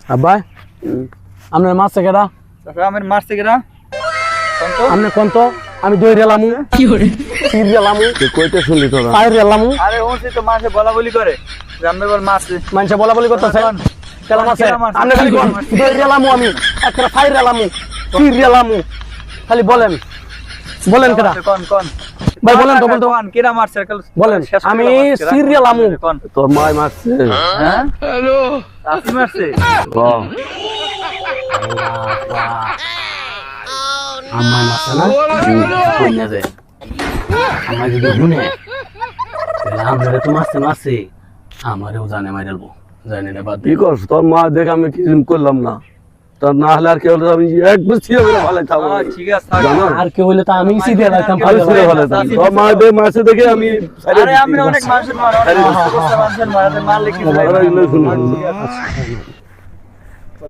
আব্বা আপনার মারছে কেডা? আমার মারছে কেডা? আপনি কোন তো আমি দই রেলামু কি করে তীর রেলামু তুই কইতে শুনলি তোরা? ফায়ার রেলামু। আরে ওনসে তো মাসে বলা বলি করে যে আমি বল মারছে। মানুষে বলা বলি করতেছে কেলা মারছে আপনি খালি কোন দই রেলামু আমি একটা ফায়ার রেলামু তীর রেলামু খালি বলেন বলেন কেডা কোন কোন ভাই বলেন তো বলতো কোন কেডা মারছে বলেন আমি তীর রেলামু কোন তোর মায় মারছে। হ্যাঁ হ্যালো আপনি মারছে আমার মারছে না কই না যায় আমার যদি শুনে তাহলে আমরা তো মারছে আমারও জানে মাইরালবো জানি না বাদ কি করছ? তোর মা দেখ আমি কিছু করলাম না, তোর না হলে আর কি হলো? আমি এক বছর করে ভালো থাকবো। ঠিক আছে থাক। জানো? আর কেউ হইলে তো আমি সিধে লাইতাম আমি ছেড়ে ভালো থাকবো। তোর মা দেখ মাসে দেখে আমি আরে আমরা অনেক মানুষের মার অনেক মানুষের মারতে মারলে কি হয়? মারা গেলে শুনলাম।